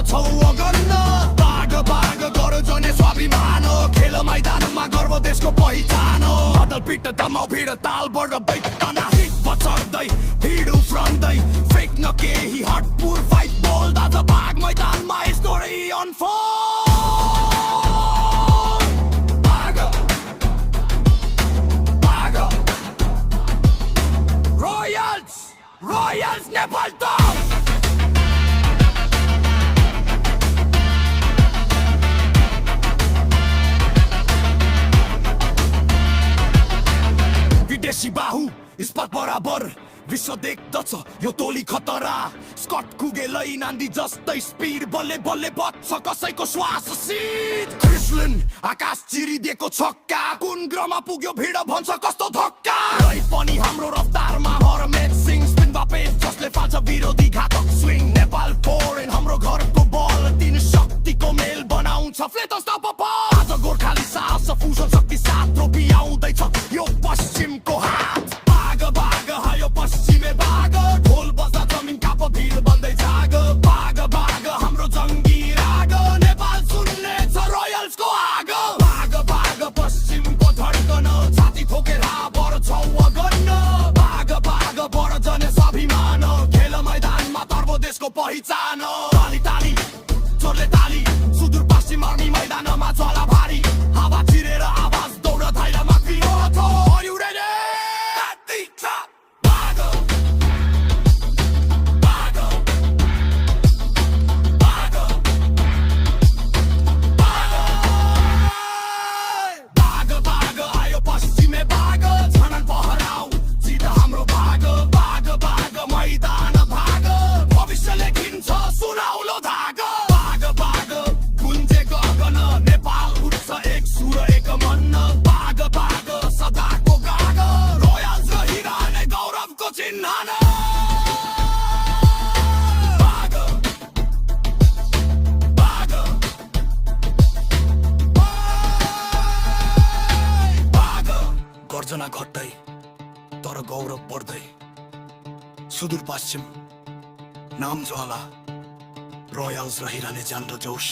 छौ अगन्न बाग बाग गर जने स्वाभिमान खेल मैदानमा गर्व देशको पहिचान अदल पिट दमाउ भिड ताल बढ बैठना हिट बचर्दै भिड उफ्रन्दै फेक्न केही हटपुर फाइट बोल्दा त बाग मैदानमा स्टोरी अनफोल्ड बाग बाग रोयल्स नेपाल टप विदेशी बाहु स्पट बराबर विश्व देख्दछ यो टोली खतरा स्कट कुगेलै नान्दी जस्तै स्पिड बल्ले बल्ले बच्छ कसैको श्वास शीत क्रिस्लिन आकाश चिरिदिएको छक्का कुन ग्रहमा पुग्यो भिड भन्छ कस्तो धक्का रै पनि हाम्रो रफ्तारमा हर म्याच सिङ स्पिन बापे जसले फाल्छ विरोधी घातक स्विङ नेपाल फोरेन हाम्रो घरको बल तीन शक्तिको मेल बनाउँछ फ्लेट अनस्टपबल आज गोर्खाली साहस फुसन शक्ति साथ ट्रोफी आउँदैछ यो पश्चिमको हात बाग बाग हायो पश्चिमे बाग ढोल बज्दा जमिन काप भिड बन्दै जाग बाग बाग हाम्रो जङ्गी राग नेपाल सुन्ने छ रोयल्सको आग बाग बाग पश्चिमको धड्कन छाती ठोकेर बर छौ अगन्न बाग बाग बर जने स्वाभिमान खेल मैदानमा तर्ब देशको पहिचान ताली ताली जोडले ताली सुदूर पश्चिम आर्मी मैदानमा ज्वाला भारी हावा चिरेर आवाज दौड धाइला माथि Are you ready? At the top, bago, bago, bago, bago, bago, आयो पश्चिमे बाग छनन पहराउ जिता हाम्रो भाग बाग बाग मैदान भाग भविष्य लेखिन्छ सुनौलो धाग बाग बाग गुन्जे गगन नेपाल उठ्छ एक सुर एक मन बाग बाग सदाको गाग रोयल्स रहिरहने गौरवको चिन्ह बाग बाग बाग गर्जना घट्दै तर गौरव बढ्दै सुदूर पश्चिम नाम ज्वाला रोयल्स रहिरहने जान र जोश